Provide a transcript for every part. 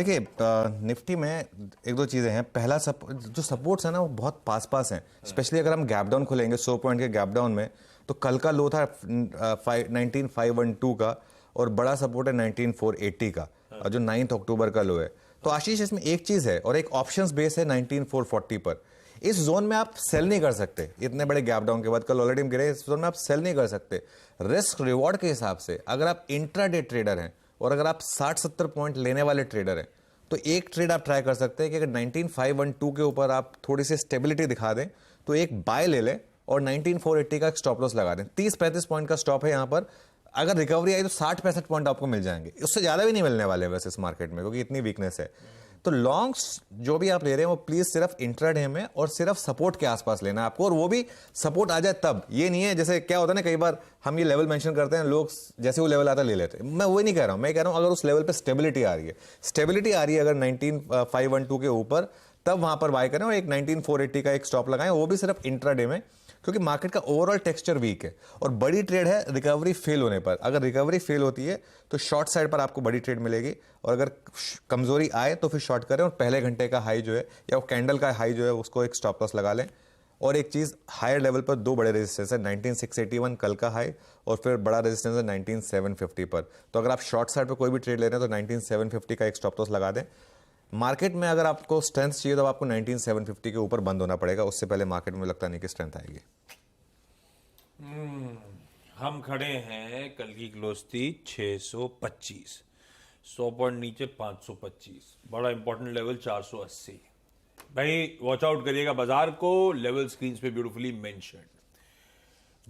देखिए निफ्टी में एक दो चीज़ें हैं। पहला जो सपोर्ट्स है ना वो बहुत पास पास हैं। स्पेशली अगर हम गैप डाउन खोलेंगे 100 पॉइंट के गैप डाउन में, तो कल का लो था 19,512 का और बड़ा सपोर्ट है 19,480 का, और जो 9 अक्टूबर का लो है। तो आशीष, इसमें एक चीज़ है और एक ऑप्शंस बेस है 19,440 पर। इस जोन में आप सेल नहीं कर सकते इतने बड़े गैप डाउन के बाद। कल ऑलरेडी हम गिरे, इस जोन में आप सेल नहीं कर सकते। रिस्क रिवॉर्ड के हिसाब से अगर आप इंट्राडे ट्रेडर हैं और अगर आप 60-70 पॉइंट लेने वाले ट्रेडर हैं, तो एक ट्रेड आप ट्राई कर सकते हैं कि अगर 19,512 के ऊपर आप थोड़ी सी स्टेबिलिटी दिखा दें तो एक बाय ले लें और 19,480 का एक स्टॉप लॉस लगा दें। 30-35 पॉइंट का स्टॉप है यहां पर। अगर रिकवरी आई तो 60-65 पॉइंट आपको मिल जाएंगे, उससे ज्यादा भी नहीं मिलने वाले वैसे इस मार्केट में, क्योंकि इतनी वीकनेस है। तो लॉन्ग्स जो भी आप ले रहे हैं वो प्लीज सिर्फ इंट्राडे में और सिर्फ सपोर्ट के आसपास लेना है आपको, और वो भी सपोर्ट आ जाए तब। ये नहीं है जैसे क्या होता है ना, कई बार हम ये लेवल मेंशन करते हैं, लोग जैसे वो लेवल आता ले लेते हैं। मैं वही नहीं कह रहा हूं, मैं कह रहा हूं अगर उस लेवल पे स्टेबिलिटी आ रही है अगर 19,512 के ऊपर, तब वहां पर बाय करें और एक 19,480 का एक स्टॉप लगाएं, वो भी सिर्फ इंट्राडे में, क्योंकि मार्केट का ओवरऑल टेक्सचर वीक है और बड़ी ट्रेड है रिकवरी फेल होने पर। अगर रिकवरी फेल होती है तो शॉर्ट साइड पर आपको बड़ी ट्रेड मिलेगी, और अगर कमजोरी आए तो फिर शॉर्ट करें और पहले घंटे का हाई जो है या वो कैंडल का हाई जो है उसको एक स्टॉप लॉस लगा लें। और एक चीज, हायर लेवल पर दो बड़े रेजिस्टेंस है, 19,681 कल का हाई और फिर बड़ा रेजिस्टेंस है 19,750 पर। तो अगर आप शॉर्ट साइड पर कोई भी ट्रेड ले रहे हैं तो 19,750 का एक स्टॉप लॉस लगा दें। मार्केट में अगर आपको स्ट्रेंथ चाहिए तो आपको 19,750 के ऊपर बंद होना पड़ेगा, उससे पहले मार्केट में लगता नहीं कि स्ट्रेंथ आएगी। हम खड़े हैं, कल की क्लोज थी 625, 100 पॉइंट नीचे 525, बड़ा इंपॉर्टेंट लेवल 480। भाई वॉच आउट करिएगा बाजार को, लेवल स्क्रीन पे ब्यूटीफुली मेंशन।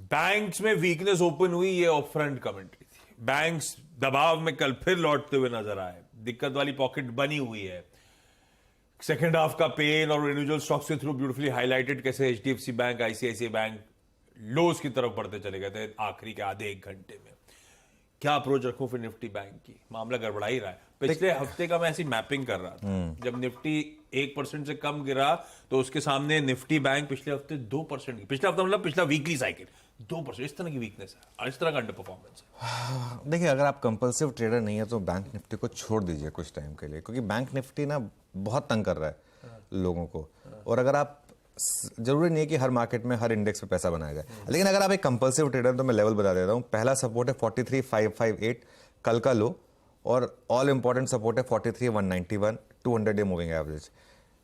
बैंक्स में वीकनेस ओपन हुई, ये ऑफ फ्रंट कमेंट्री थी। बैंक्स दबाव में कल फिर लौटते हुए नजर आए, दिक्कत वाली पॉकेट बनी हुई है। सेकेंड हाफ का पेन और इंडिविजुअल स्टॉक्स के थ्रू ब्यूटीफुली हाईलाइटेड कैसे HDFC bank, ICICI bank loss की तरफ बढ़ते चले गए थे आखिरी के आधे एक घंटे में। क्या अप्रोच रखूं फिर निफ्टी बैंक की, मामला गड़बड़ा ही रहा है। पिछले हफ्ते का मैं ऐसी मैपिंग कर रहा था, जब निफ्टी 1% से कम गिरा तो उसके सामने निफ्टी बैंक पिछले हफ्ते 2% की, पिछले हफ्ता मतलब पिछला वीकली साइकिल 2%, इस तरह की वीकनेस है और इस तरह का अंडर परफॉर्मेंस है। देखिए, अगर आप कंपल्सिव ट्रेडर नहीं है तो बैंक निफ्टी को छोड़ दीजिए कुछ टाइम के लिए, क्योंकि बैंक निफ्टी ना बहुत तंग कर रहा है लोगों को। और अगर आप, जरूरी नहीं है कि हर मार्केट में हर इंडेक्स पे पैसा बनाया जाए, लेकिन अगर आप एक कंपल्सिव ट्रेडर, तो मैं लेवल बता देता हूं। पहला सपोर्ट है 43,558 कल का लो, और ऑल इंपॉर्टेंट सपोर्ट है 43,191 200 डे मूविंग एवरेज।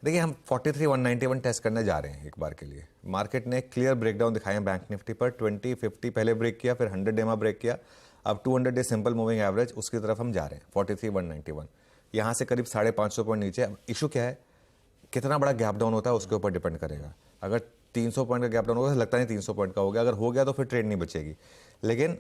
देखिए, हम 43,191 टेस्ट करने जा रहे हैं एक बार के लिए। मार्केट ने क्लियर ब्रेकडाउन दिखाया बैंक निफ्टी पर, 20, 50 पहले ब्रेक किया, फिर 100 डे में ब्रेक किया, अब 200 डे सिंपल मूविंग एवरेज, उसकी तरफ हम जा रहे हैं 43,191। यहां से करीब 550 पॉइंट नीचे। अब इशू क्या है, कितना बड़ा गैप डाउन होता है उसके ऊपर डिपेंड करेगा। अगर 300 पॉइंट का गैप डाउन होगा तो लगता नहीं 300 पॉइंट का हो गया, अगर हो गया तो फिर ट्रेड नहीं बचेगी। लेकिन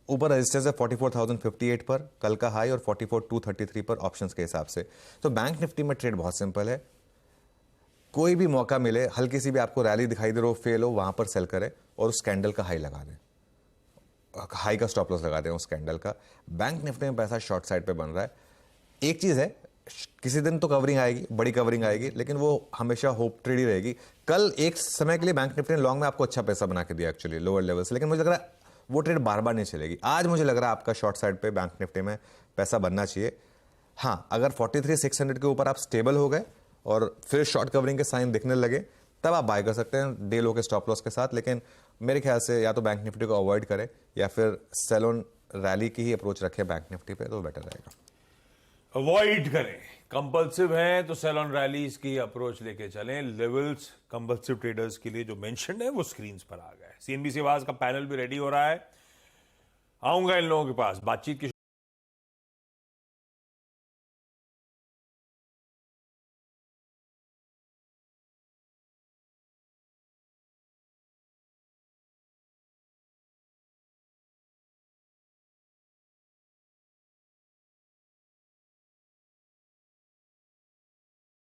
ऊपर रेजिस्टेंस है 44,058 पर कल का हाई और 44,233 पर ऑप्शंस के हिसाब से। तो बैंक निफ्टी में ट्रेड बहुत सिंपल है, कोई भी मौका मिले, हल्की सी भी आपको रैली दिखाई दे रहा हो, फेल हो, वहां पर सेल करें और उस कैंडल का हाई लगा दें, हाई का स्टॉप लॉस लगा दें उस कैंडल का। बैंक निफ्टी में पैसा शॉर्ट साइड पे बन रहा है। एक चीज है, किसी दिन तो कवरिंग आएगी, बड़ी कवरिंग आएगी, लेकिन वो हमेशा होप ट्रेड ही रहेगी। कल एक समय के लिए बैंक निफ्टी ने लॉन्ग में आपको अच्छा पैसा बना के दिया एक्चुअली लोअर लेवल से, लेकिन मुझे लग रहा है वो ट्रेड बार बार नहीं चलेगी। आज मुझे लग रहा है आपका शॉर्ट साइड पे बैंक निफ्टी में पैसा बनना चाहिए। हाँ, अगर 43,600 के ऊपर आप स्टेबल हो गए और फिर शॉर्ट कवरिंग के साइन दिखने लगे, तब आप बाय कर सकते हैं डे लो के स्टॉप लॉस के साथ। लेकिन मेरे ख्याल से या तो बैंक निफ्टी को अवॉइड करें या फिर सेल ऑन रैली की ही अप्रोच रखें बैंक निफ्टी पे, तो बेटर रहेगा। अवॉइड करें, कंपल्सिव है तो सेल ऑन रैलीज की अप्रोच लेके चलें। लेवल्स कंपल्सिव ट्रेडर्स के लिए जो मेंशन है वो स्क्रीन पर आ गए। सीएनबीसी आवाज का पैनल भी रेडी हो रहा है, आऊंगा इन लोगों के पास बातचीत की